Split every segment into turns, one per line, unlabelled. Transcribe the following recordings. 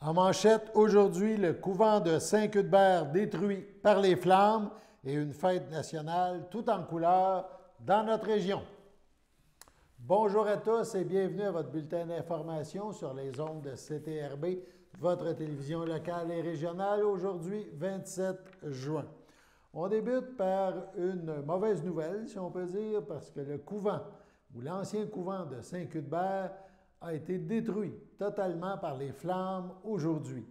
En manchette, aujourd'hui, le couvent de Saint-Cuthbert détruit par les flammes et une fête nationale tout en couleurs dans notre région. Bonjour à tous et bienvenue à votre bulletin d'information sur les ondes de CTRB, votre télévision locale et régionale, aujourd'hui 27 juin. On débute par une mauvaise nouvelle, si on peut dire, parce que le couvent, ou l'ancien couvent de Saint-Cuthbert, a été détruit totalement par les flammes aujourd'hui.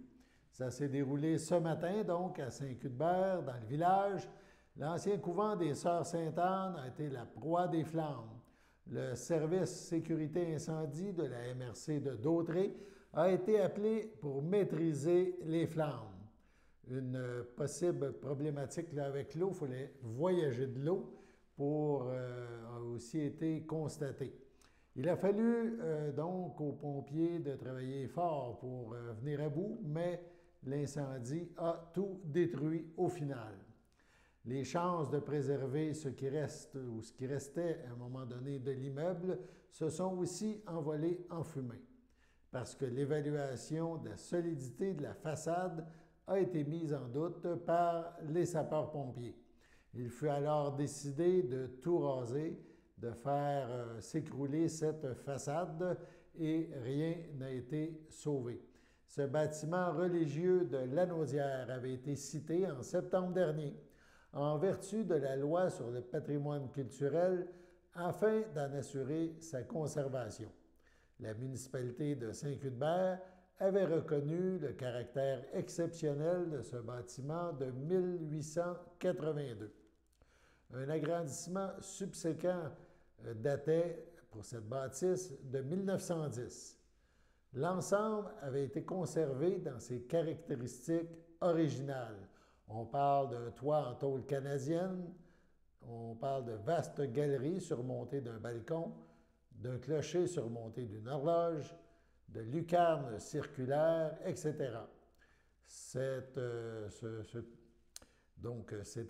Ça s'est déroulé ce matin, donc, à Saint-Cuthbert, dans le village. L'ancien couvent des Sœurs Sainte-Anne a été la proie des flammes. Le service sécurité incendie de la MRC de Dautré a été appelé pour maîtriser les flammes. Une possible problématique là, avec l'eau, il fallait voyager de l'eau a aussi été constatée. Il a fallu donc aux pompiers de travailler fort pour venir à bout, mais l'incendie a tout détruit au final. Les chances de préserver ce qui reste ou ce qui restait à un moment donné de l'immeuble se sont aussi envolées en fumée parce que l'évaluation de la solidité de la façade a été mise en doute par les sapeurs-pompiers. Il fut alors décidé de tout raser, de faire s'écrouler cette façade et rien n'a été sauvé. Ce bâtiment religieux de Lanaudière avait été cité en septembre dernier en vertu de la loi sur le patrimoine culturel afin d'en assurer sa conservation. La municipalité de Saint-Cuthbert avait reconnu le caractère exceptionnel de ce bâtiment de 1882. Un agrandissement subséquent datait pour cette bâtisse de 1910. L'ensemble avait été conservé dans ses caractéristiques originales. On parle d'un toit en tôle canadienne, on parle de vastes galeries surmontées d'un balcon, d'un clocher surmonté d'une horloge, de lucarnes circulaires, etc. Cet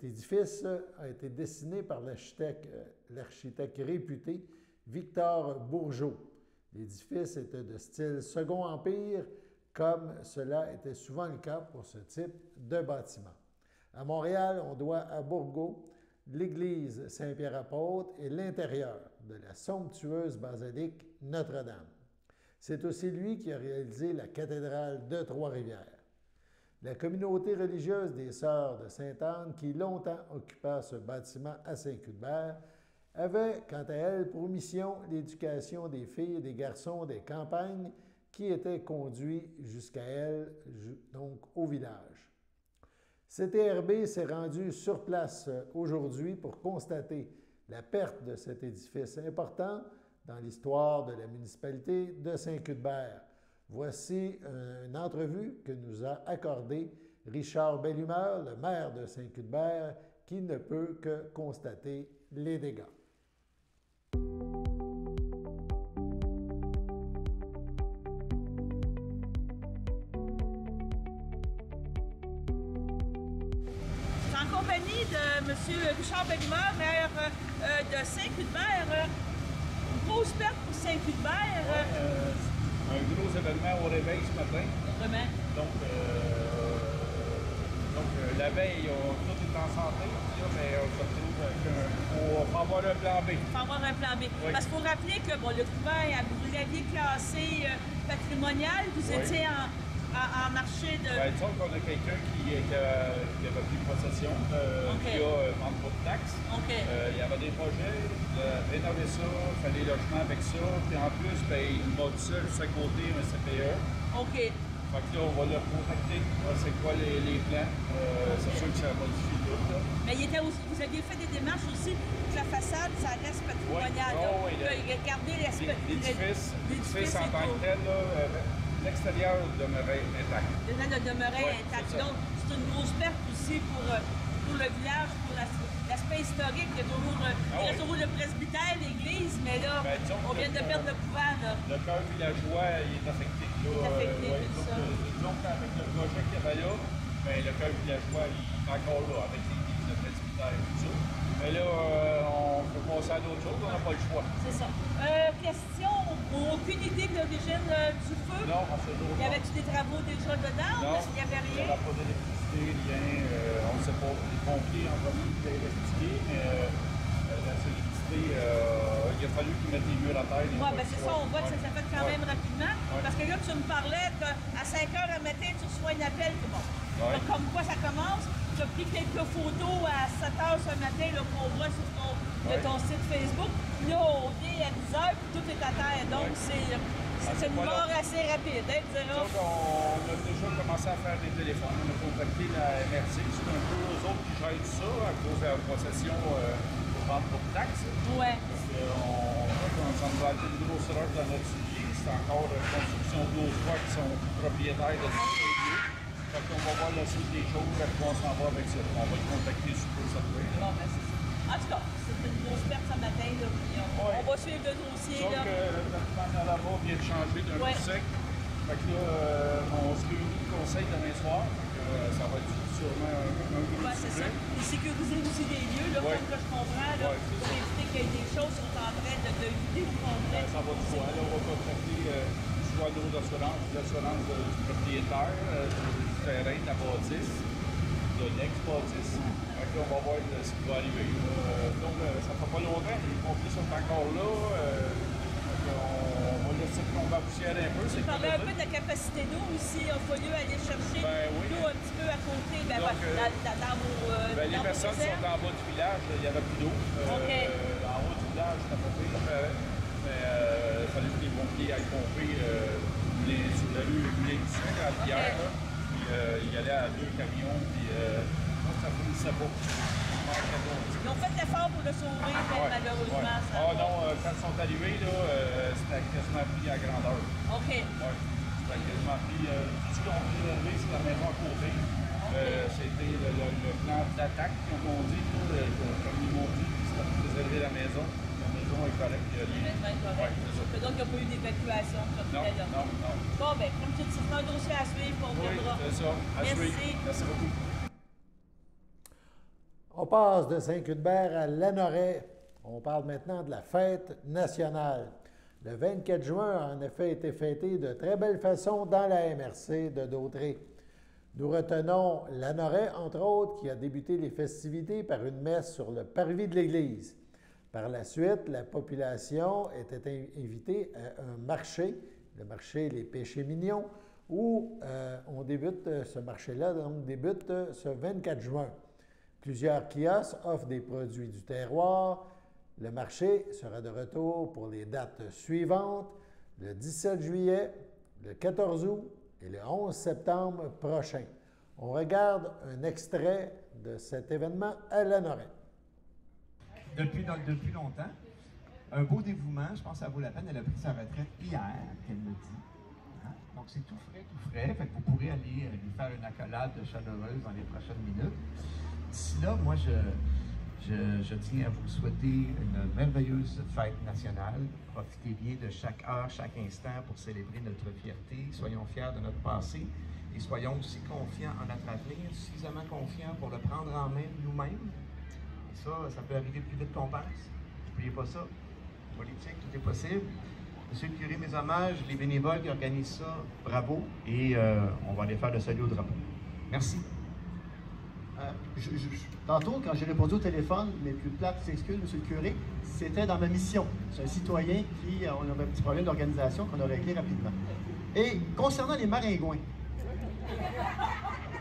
édifice a été dessiné par l'architecte réputé Victor Bourgeot. L'édifice était de style Second Empire, comme cela était souvent le cas pour ce type de bâtiment. À Montréal, on doit à Bourgault l'église Saint-Pierre-Apôtre et l'intérieur de la somptueuse basilique Notre-Dame. C'est aussi lui qui a réalisé la cathédrale de Trois-Rivières. La communauté religieuse des Sœurs de Sainte-Anne, qui longtemps occupa ce bâtiment à Saint-Cuthbert, avait, quant à elle, pour mission l'éducation des filles et des garçons des campagnes qui étaient conduits jusqu'à elle, donc au village. CTRB s'est rendu sur place aujourd'hui pour constater la perte de cet édifice important dans l'histoire de la municipalité de Saint-Cuthbert. Voici une entrevue que nous a accordée Richard Bellumeur, le maire de Saint-Cuthbert, qui ne peut que constater les dégâts.
En compagnie de M. Richard Bellumeur, maire de Saint-Cuthbert. Une grosse perte pour Saint-Cuthbert.
Un gros événement au réveil ce matin.
Vraiment.
Donc la veille, tout est en santé, mais on se retrouve faut avoir un plan B.
Il faut avoir un plan B. Oui. Parce qu'il faut rappeler que bon, le couvent, vous l'aviez classé patrimonial, vous étiez en marché de...
Bien, disons qu'on a quelqu'un qui avait pris possession, qui a vendu pas de taxes. Il y avait des projets, rénover ça, il fallait logement avec ça, puis en plus, il m'a dit ça, juste à côté, un CPE.
OK.
Fait que là, on va le contacter, c'est quoi les plans. C'est sûr que ça modifie tout. Là.
Mais vous aviez fait des démarches aussi pour que la façade, ça reste patrimonial.
Oui.
Regardez
l'édifice en tant que tel, l'extérieur demeurait intact.
Demeurait intact. Donc, c'est une grosse perte aussi pour le village, pour l'aspect historique. Il y a toujours le presbytère, l'église, mais là, on vient de perdre le couvent.
Le cœur villageois, il est affecté. Donc, avec le projet qu'il y avait là, le cœur villageois, il est encore là, avec l'église, le presbytère et tout ça. Mais là, on peut passer passer à d'autres choses, on n'a pas le choix.
C'est ça. Question, aucune idée de l'origine du feu?
Non, à ce jour.
Y avait-tu des travaux déjà dedans?
Non,
il n'y avait rien?
Il n'y avait pas d'électricité, rien. On ne sait pas. Les pompiers ont pas mis d'électricité, mais la solidité, il a fallu qu'ils mettent les murs à terre.
Oui, ben c'est ça, on voit que ça s'est fait quand même rapidement. Parce que là, tu me parlais qu'à 5 h le matin, tu reçois un appel, c'est bon. Donc, comme quoi ça commence? Tu as pris quelques photos à 7 h ce matin qu'on voit sur ton site Facebook. Là, on est à 10 h, puis tout est à terre. Donc, c'est une mort assez rapide. Hein,
donc, on a déjà commencé à faire des téléphones. On a contacté la MRC. C'est un peu eux autres qui gèrent ça à cause de la possession pour vendre pour taxes.
Oui.
Parce qu'on s'en va aller une grosse erreur dans notre suivi. C'est encore une construction d'Autois qui sont propriétaires de tous les lieux. Fait qu'on va voir la suite des choses, à quoi on s'en va avec ça. On va le contacter sur le software.
Bon, ben c'est ça. En tout cas, c'est une grosse perte ce matin. Là, puis on va suivre le dossier.
Sauf que le bâtiment là-bas vient de changer d'un coup sec. Fait que là, on se réunit le conseil demain soir. Ça va être sûrement un gros
c'est ça. Et sécuriser aussi les lieux, là, comme que je comprends, là, pour éviter qu'il y ait des choses qui sont en train de vider le complet.
Ça va de soi. Là, on va contacter soit l'eau d'assurance, l'assurance du propriétaire, du terrain de la bâtisse, de l'ex-bâtisse. On va voir ce qui va arriver. Donc, ça ne fait pas longtemps, les pompiers sont encore là. On va laisser tomber la poussière un peu.
Tu parlais un peu de la capacité d'eau aussi. Il a fallu aller chercher l'eau un petit peu à côté. Ben,
donc,
dans vos,
les personnes sont en bas du village, il n'y avait plus d'eau. En haut du village, c'était pas pire. Mais il fallait que les pompiers aillent pomper sur la rue Moulin-du-Saint, à la Pierre. Puis il y allait à 2 camions. Puis, ça finissait pas.
Ils ont fait l'effort pour le sauver, mais malheureusement.
Ah non, quand ils sont arrivés, c'était quasiment pris à grandeur.
OK.
Oui, c'était quasiment pris. Tout ce qu'on voulait relever, c'est la maison à côté. C'était le plan d'attaque, comme on dit, comme ils m'ont dit, c'était pour préserver la maison. La maison est correcte.
La maison est correcte. Ouais, donc, il n'y a pas eu d'évacuation.
Non.
Bon, bien, comme tu dis, c'est un dossier à suivre, on reviendra.
Oui, c'est ça. À suivre. Merci beaucoup.
On passe de Saint-Cuthbert à Lanoret. On parle maintenant de la fête nationale. Le 24 juin a en effet été fêté de très belle façon dans la MRC de Dautré. Nous retenons Lanoret, entre autres, qui a débuté les festivités par une messe sur le parvis de l'église. Par la suite, la population était invitée à un marché, le marché Les Péchés Mignons, où on débute ce marché-là, donc débute ce 24 juin. Plusieurs kiosques offrent des produits du terroir. Le marché sera de retour pour les dates suivantes, le 17 juillet, le 14 août et le 11 septembre prochain. On regarde un extrait de cet événement à Lanoret.
Depuis longtemps, un beau dévouement, je pense que ça vaut la peine. Elle a pris sa retraite hier, qu'elle me dit. Hein? Donc c'est tout frais. Fait que vous pourrez aller lui faire une accolade chaleureuse dans les prochaines minutes. D'ici là, moi, je tiens à vous souhaiter une merveilleuse fête nationale. Profitez bien de chaque heure, chaque instant pour célébrer notre fierté. Soyons fiers de notre passé et soyons aussi confiants en notre avenir, suffisamment confiants pour le prendre en main nous-mêmes. Et ça peut arriver plus vite qu'on pense. N'oubliez pas ça. Politique, tout est possible. Monsieur le curé, mes hommages, les bénévoles qui organisent ça, bravo. Et on va aller faire le salut au drapeau. Merci.
Tantôt, quand j'ai répondu au téléphone, mes plus plates excuses, monsieur le curé, c'était dans ma mission. C'est un citoyen qui on avait un petit problème d'organisation qu'on a réglé rapidement. Et concernant les maringouins,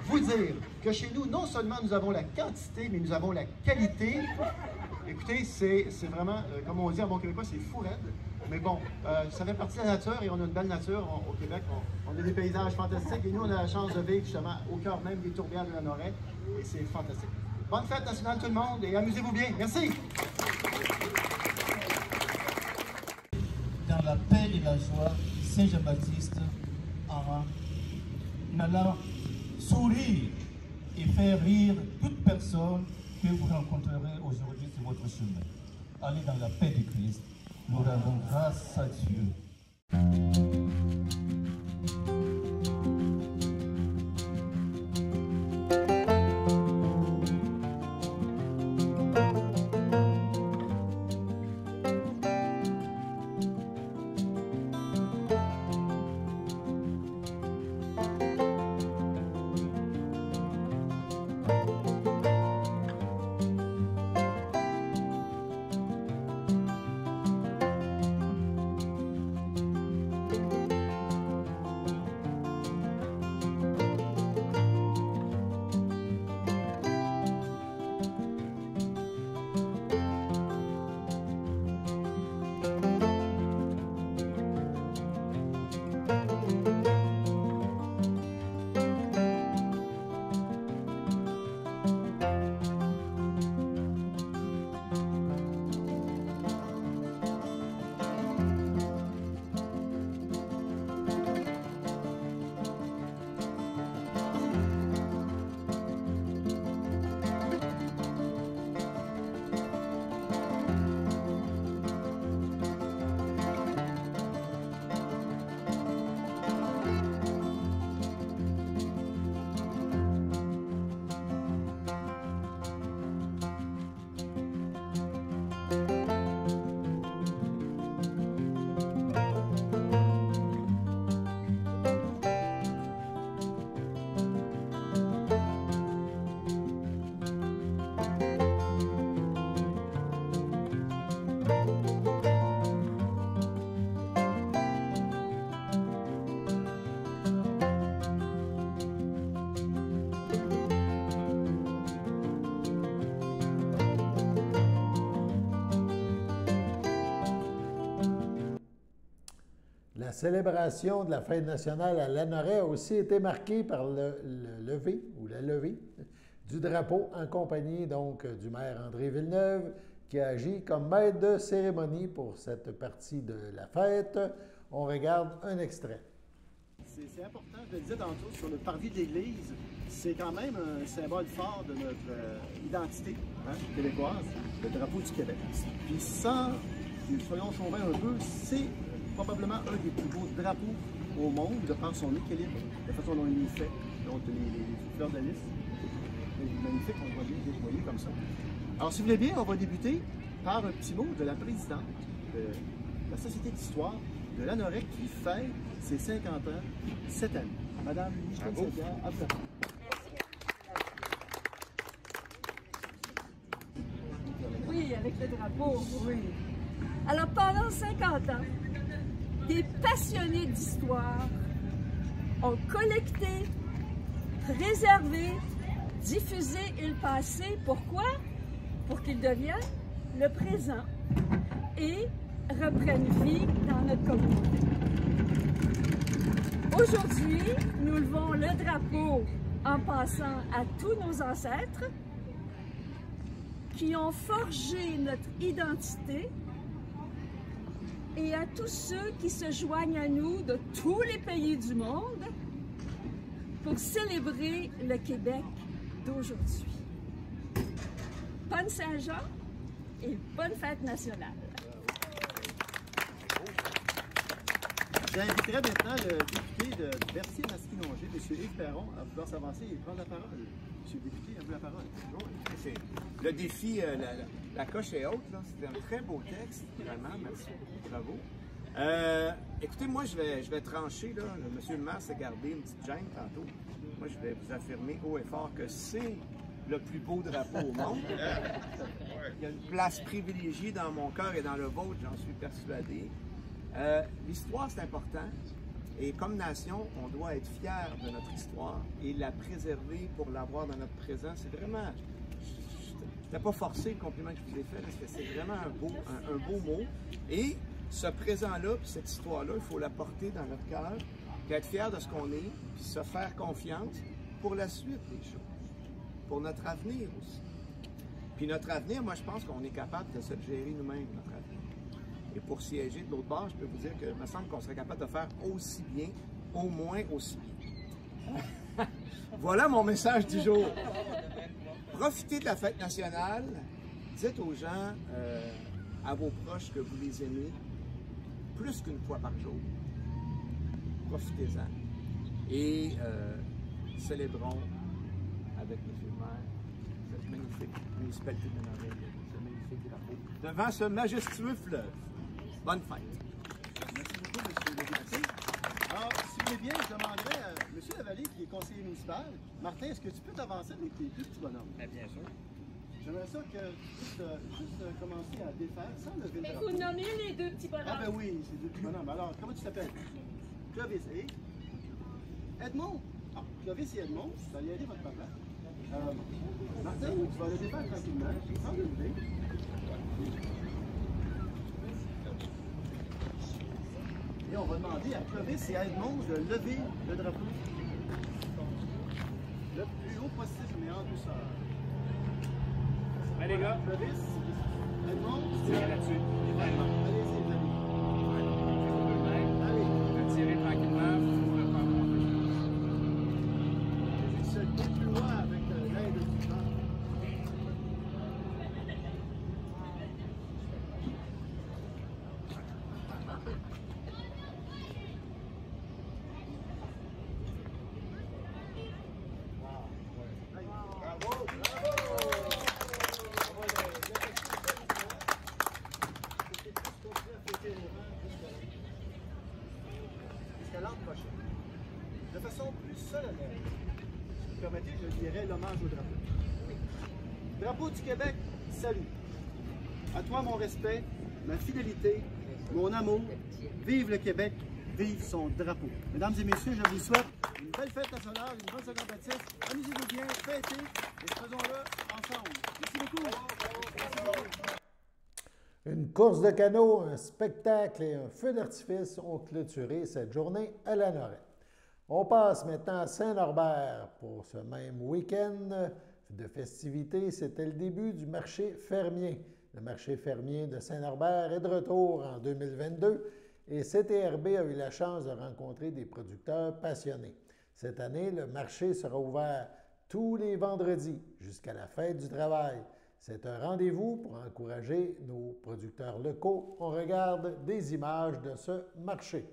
vous dire que chez nous, non seulement nous avons la quantité, mais nous avons la qualité. Écoutez, c'est vraiment, comme on dit en bon québécois, c'est fou raide. Mais bon, ça fait partie de la nature et on a une belle nature au Québec. On a des paysages fantastiques et nous, on a la chance de vivre justement au cœur même des tourbières de Lanoret et c'est fantastique. Bonne fête nationale tout le monde et amusez-vous bien. Merci!
Dans la paix et la joie, Saint Jean-Baptiste en allant sourire et faire rire toute personne que vous rencontrerez aujourd'hui sur votre chemin. Allez dans la paix de Christ. Nous rendons grâce à Dieu.
célébration de la fête nationale à Lanoraie a aussi été marquée par le lever ou la levée du drapeau en compagnie donc du maire André Villeneuve qui a agi comme maître de cérémonie pour cette partie de la fête. On regarde un extrait.
C'est important, je le disais tantôt, sur le parvis de l'Église, c'est quand même un symbole fort de notre identité québécoise, le drapeau du Québec. Puis sans, soyons chauvins un peu, c'est probablement un des plus beaux drapeaux au monde, de par son équilibre, la façon dont il est fait, donc les fleurs de lys. C'est magnifique, on va bien déployer comme ça. Alors, si vous voulez bien, on va débuter par un petit mot de la présidente de la Société d'histoire de Lanoraie qui fête ses 50 ans cette année. Madame Micheline Saint-Pierre, à vous.
Oui, avec le drapeau, oui. Alors, pendant 50 ans, des passionnés d'histoire ont collecté, préservé, diffusé le passé. Pourquoi? Pour qu'il devienne le présent et reprenne vie dans notre communauté. Aujourd'hui, nous levons le drapeau en pensant à tous nos ancêtres qui ont forgé notre identité et à tous ceux qui se joignent à nous de tous les pays du monde pour célébrer le Québec d'aujourd'hui. Bonne Saint-Jean et bonne fête nationale!
J'inviterai maintenant le député de Berthier-Masquinongé, M. Yves Perron, à vouloir s'avancer et prendre la parole. Monsieur le député, à vous la parole.
Bonjour. Le défi, la coche est haute, c'était un très beau texte, vraiment, merci, bravo. Écoutez, moi je vais trancher, là. Monsieur le maire s'est gardé une petite gêne tantôt. Moi je vais vous affirmer haut et fort que c'est le plus beau drapeau au monde. Il y a une place privilégiée dans mon cœur et dans le vôtre, j'en suis persuadé. L'histoire, c'est important. Et comme nation, on doit être fiers de notre histoire et la préserver pour l'avoir dans notre présent. C'est vraiment... C'était pas forcé le compliment que je vous ai fait, parce que c'est vraiment un beau mot. Et ce présent-là, puis cette histoire-là, il faut la porter dans notre cœur, puis être fier de ce qu'on est, puis se faire confiance pour la suite des choses, pour notre avenir aussi. Puis notre avenir, moi, je pense qu'on est capable de se gérer nous-mêmes, notre avenir. Et pour siéger de l'autre bord, je peux vous dire que il me semble qu'on serait capable de faire aussi bien, au moins aussi bien. Voilà mon message du jour. Profitez de la fête nationale. Dites aux gens, à vos proches, que vous les aimez plus qu'une fois par jour. Profitez-en. Et célébrons avec M. le maire cette magnifique municipalité de Lanoraie, ce magnifique drapeau, devant ce majestueux fleuve. Bonne fête.
Merci beaucoup, M. le député. Alors, si vous voulez bien, je demanderais à M. Lavallée, qui est conseiller municipal. Martin, est-ce que tu peux t'avancer avec tes deux petits bonhommes?
Bien sûr.
J'aimerais ça que tu puisses commencer à défaire sans lever le drapeau.
Vous nommez les deux petits bonhommes.
Ah ben oui, c'est deux petits bonhommes. Alors, comment tu t'appelles? Clovis et Edmond. Ah, Clovis et Edmond, vous allez aider votre papa. Martin, tu vas le défaire tranquillement, sans le lever. Et on va demander à Clovis et à Edmond de lever le drapeau le plus haut possible, mais en douceur.
Allez, les gars.
Clovis, Edmond,
C'est là-dessus.
allez-y, les amis. Allez.
Retirez tranquillement. Vous le faire monter.
Il se déploie avec l'aide du vent. Jusqu'à l'an prochain. De façon plus solennelle, si vous permettez, je dirais l'hommage au drapeau. Drapeau du Québec, salut. À toi mon respect, ma fidélité, mon amour. Vive le Québec, vive son drapeau. Mesdames et messieurs, je vous souhaite une belle fête nationale, une bonne Saint-Jean-Baptiste. Amusez-vous bien, fêtez et faisons-le ensemble. Merci beaucoup.
Une course de canot, un spectacle et un feu d'artifice ont clôturé cette journée à la Lorette. On passe maintenant à Saint-Norbert pour ce même week-end de festivités. C'était le début du marché fermier. Le marché fermier de Saint-Norbert est de retour en 2022 et CTRB a eu la chance de rencontrer des producteurs passionnés. Cette année, le marché sera ouvert tous les vendredis jusqu'à la fête du travail. C'est un rendez-vous pour encourager nos producteurs locaux. On regarde des images de ce marché.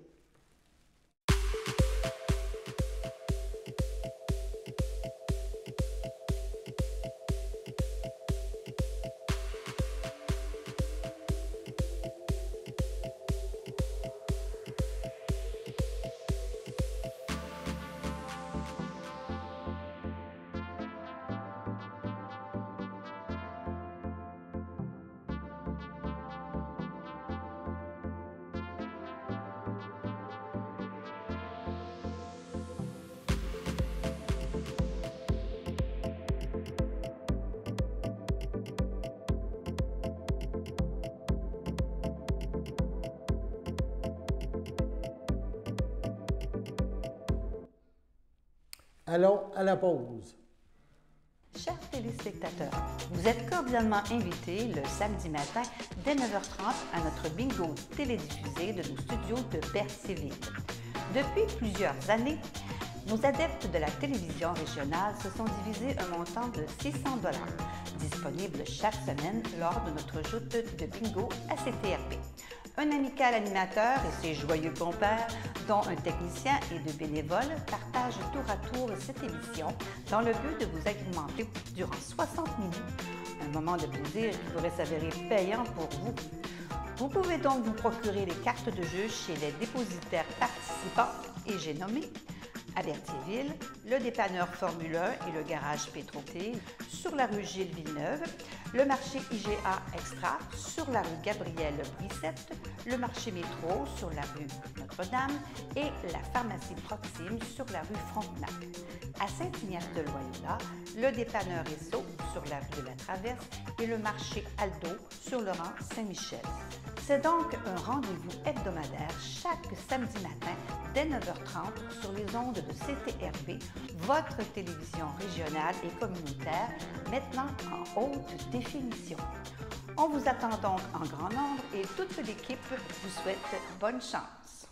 Allons à la pause.
Chers téléspectateurs, vous êtes cordialement invités le samedi matin dès 9h30 à notre bingo télédiffusé de nos studios de Berthierville. Depuis plusieurs années, nos adeptes de la télévision régionale se sont divisés un montant de 600 $, disponible chaque semaine lors de notre joute de bingo à CTRB. Un amical animateur et ses joyeux compères, dont un technicien et deux bénévoles, partagent tour à tour cette émission dans le but de vous agrémenter durant 60 minutes. Un moment de plaisir qui pourrait s'avérer payant pour vous. Vous pouvez donc vous procurer les cartes de jeu chez les dépositaires participants et j'ai nommé à Berthierville, le dépanneur Formule 1 et le garage Pétroté, sur la rue Gilles Villeneuve, le marché IGA Extra sur la rue Gabrielle Brissette, le marché Métro sur la rue Notre-Dame et la pharmacie Proxime sur la rue Frontenac. À Saint-Ignace-de-Loyola, le dépanneur Esso sur la rue de la Traverse et le marché Aldo sur le rang Saint-Michel. C'est donc un rendez-vous hebdomadaire chaque samedi matin dès 9h30 sur les ondes de CTRB, votre télévision régionale et communautaire, maintenant en haute définition. On vous attend donc en grand nombre et toute l'équipe vous souhaite bonne chance.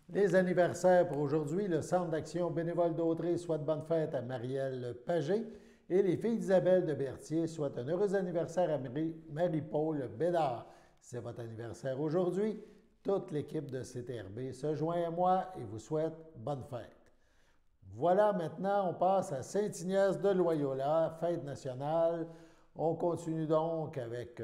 Les anniversaires pour aujourd'hui, le Centre d'action bénévole d'Autrey souhaite bonne fête à Marielle Pagé et les filles d'Isabelle de Berthier souhaitent un heureux anniversaire à Marie-Paul Bédard. C'est votre anniversaire aujourd'hui. Toute l'équipe de CTRB se joint à moi et vous souhaite bonne fête. Voilà, maintenant, on passe à Saint-Ignace-de-Loyola, fête nationale. On continue donc avec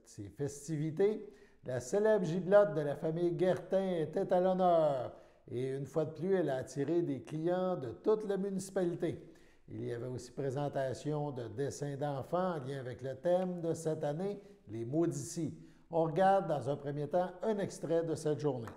ces festivités. La célèbre giblotte de la famille Guertin était à l'honneur et une fois de plus, elle a attiré des clients de toute la municipalité. Il y avait aussi présentation de dessins d'enfants en lien avec le thème de cette année, les Maudits. On regarde dans un premier temps un extrait de cette journée.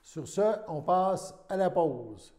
Sur ce, on passe à la pause.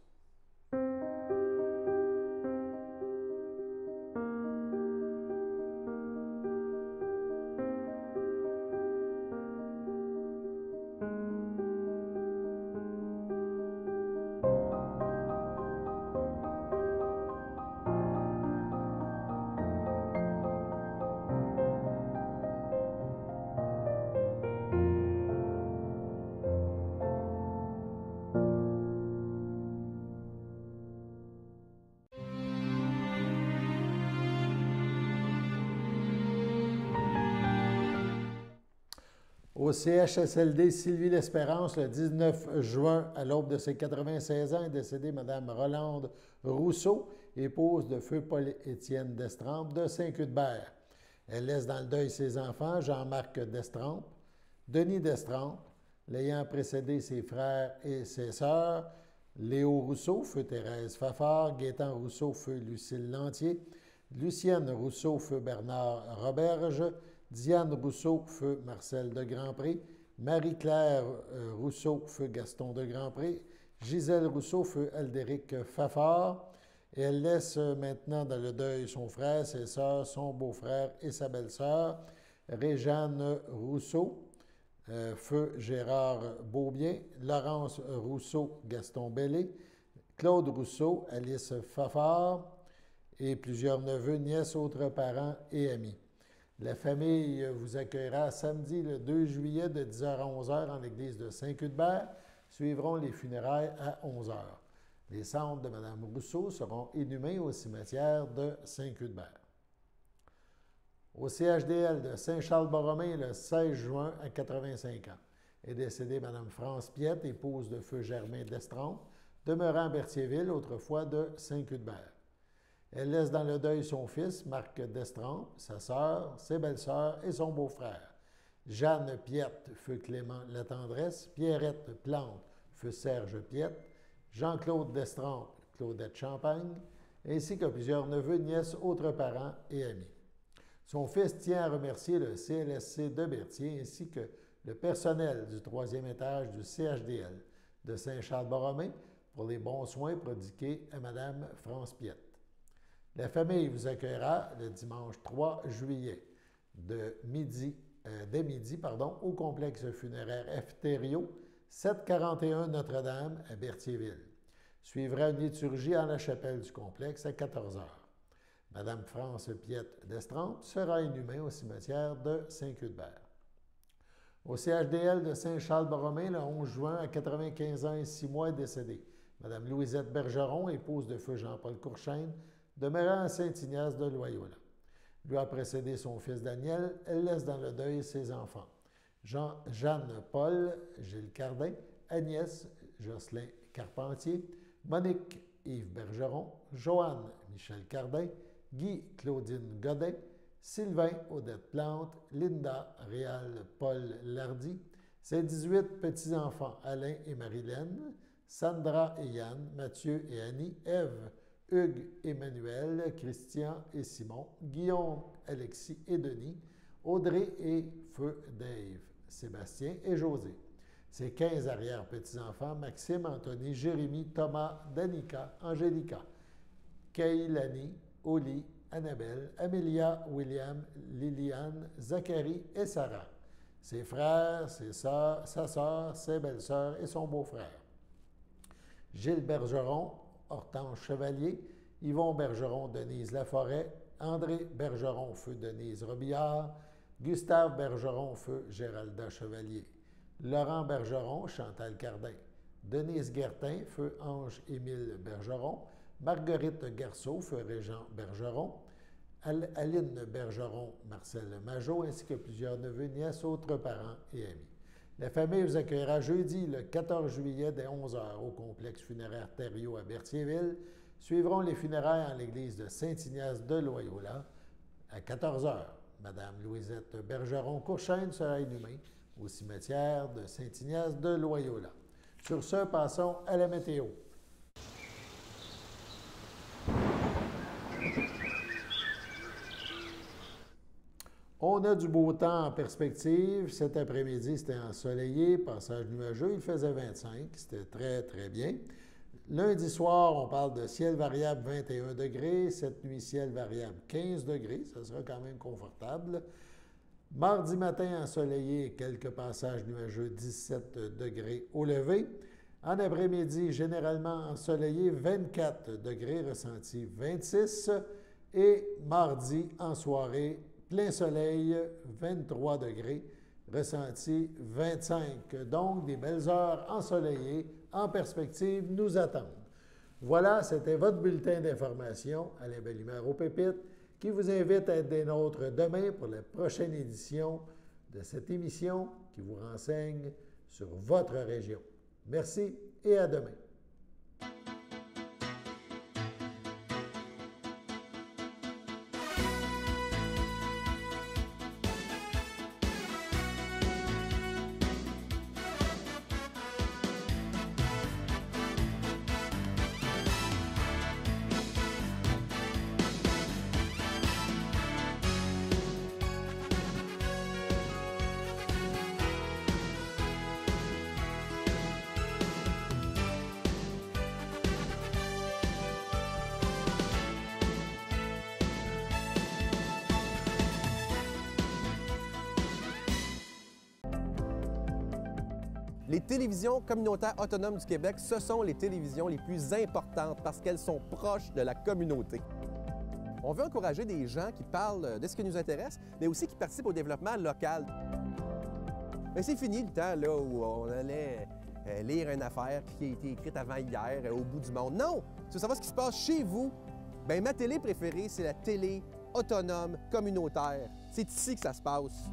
Au CHSLD Sylvie-L'Espérance, le 19 juin, à l'aube de ses 96 ans, est décédée Mme Rolande Rousseau, épouse de feu Paul-Étienne Destrempes de Saint-Cuthbert. Elle laisse dans le deuil ses enfants, Jean-Marc Destrempes, Denis Destrempes, l'ayant précédé ses frères et ses sœurs, Léo Rousseau, feu Thérèse Fafard, Gaétan Rousseau, feu Lucille Lantier, Lucienne Rousseau, feu Bernard Roberge, Diane Rousseau, feu Marcel de Grandpré, Marie-Claire Rousseau, feu Gaston de Grandpré, Gisèle Rousseau, feu Aldéric Fafard. Et elle laisse maintenant dans le deuil son frère, ses sœurs, son beau-frère et sa belle-sœur, Réjeanne Rousseau, feu Gérard Beaubien, Laurence Rousseau, Gaston Bellé, Claude Rousseau, Alice Fafard et plusieurs neveux, nièces, autres parents et amis. La famille vous accueillera samedi le 2 juillet de 10h à 11h en l'église de Saint-Cuthbert. Suivront les funérailles à 11h. Les cendres de Mme Rousseau seront inhumées au cimetière de Saint-Cuthbert. Au CHDL de Saint-Charles-Borromée, le 16 juin à 85 ans, est décédée Mme France Piette, épouse de feu Germain Destrempes, demeurant à Berthierville, autrefois de Saint-Cuthbert. Elle laisse dans le deuil son fils, Marc Destrempes, sa sœur, ses belles-sœurs et son beau-frère. Jeanne Piette, feu Clément Latendresse, Pierrette Plante, feu Serge Piette, Jean-Claude Destrempes, Claudette Champagne, ainsi que plusieurs neveux, nièces, autres parents et amis. Son fils tient à remercier le CLSC de Berthier ainsi que le personnel du 3e étage du CHDL de Saint-Charles-Borromée pour les bons soins prodigués à Mme France Piette. La famille vous accueillera le dimanche 3 juillet dès midi au complexe funéraire Eftério, 741 Notre-Dame à Berthierville. Suivra une liturgie en la chapelle du complexe à 14h. Mme France Piette Destrempes sera inhumée au cimetière de Saint-Cuthbert. Au CHDL de Saint-Charles-Borromée, le 11 juin, à 95 ans et 6 mois, est décédée Mme Louisette Bergeron, épouse de feu Jean-Paul Courchaine, demeurant à Saint-Ignace de Loyola. Lui a précédé son fils Daniel. Elle laisse dans le deuil ses enfants. Jeanne-Paul Gilles Cardin, Agnès Jocelyn Carpentier, Monique Yves Bergeron, Joanne Michel Cardin, Guy Claudine Godin, Sylvain Odette Plante, Linda Réal Paul Lardy, ses 18 petits-enfants Alain et Marilène, Sandra et Yann, Mathieu et Annie, Ève, Hugues, Emmanuel, Christian et Simon, Guillaume, Alexis et Denis, Audrey et feu Dave, Sébastien et José. Ses 15 arrière-petits-enfants, Maxime, Anthony, Jérémy, Thomas, Danica, Angélica, Kaylani, Oli, Annabelle, Amélia, William, Liliane, Zachary et Sarah. Ses frères, ses sœurs, sa sœur, ses belles-sœurs et son beau-frère. Gilles Bergeron, Hortense Chevalier, Yvon Bergeron, Denise Laforêt, André Bergeron, feu Denise Robillard, Gustave Bergeron, feu Géralda Chevalier, Laurent Bergeron, Chantal Cardin, Denise Guertin, feu Ange-Émile Bergeron, Marguerite Garceau, feu Régent Bergeron, Aline Bergeron, Marcel Majot, ainsi que plusieurs neveux, nièces, autres parents et amis. La famille vous accueillera jeudi, le 14 juillet, dès 11h, au complexe funéraire Thériault à Berthierville. Suivront les funérailles en l'église de Saint-Ignace de Loyola à 14h. Madame Louisette Bergeron-Courchaine sera inhumée au cimetière de Saint-Ignace de Loyola. Sur ce, passons à la météo. On a du beau temps en perspective. Cet après-midi, c'était ensoleillé, passage nuageux. Il faisait 25. C'était très, très bien. Lundi soir, on parle de ciel variable 21 degrés. Cette nuit, ciel variable 15 degrés. Ça sera quand même confortable. Mardi matin, ensoleillé, quelques passages nuageux, 17 degrés au lever. En après-midi, généralement ensoleillé, 24 degrés, ressenti 26. Et mardi, en soirée, plein soleil, 23 degrés, ressenti 25. Donc, des belles heures ensoleillées en perspective nous attendent. Voilà, c'était votre bulletin d'information, Alain Bellemare aux Pépites, qui vous invite à être des nôtres demain pour la prochaine édition de cette émission qui vous renseigne sur votre région. Merci et à demain.
Les télévisions communautaires autonomes du Québec, ce sont les télévisions les plus importantes parce qu'elles sont proches de la communauté. On veut encourager des gens qui parlent de ce qui nous intéresse, mais aussi qui participent au développement local. Mais c'est fini le temps là, où on allait lire une affaire qui a été écrite avant hier au bout du monde. Non! Tu veux savoir ce qui se passe chez vous? Bien, ma télé préférée, c'est la télé autonome communautaire. C'est ici que ça se passe.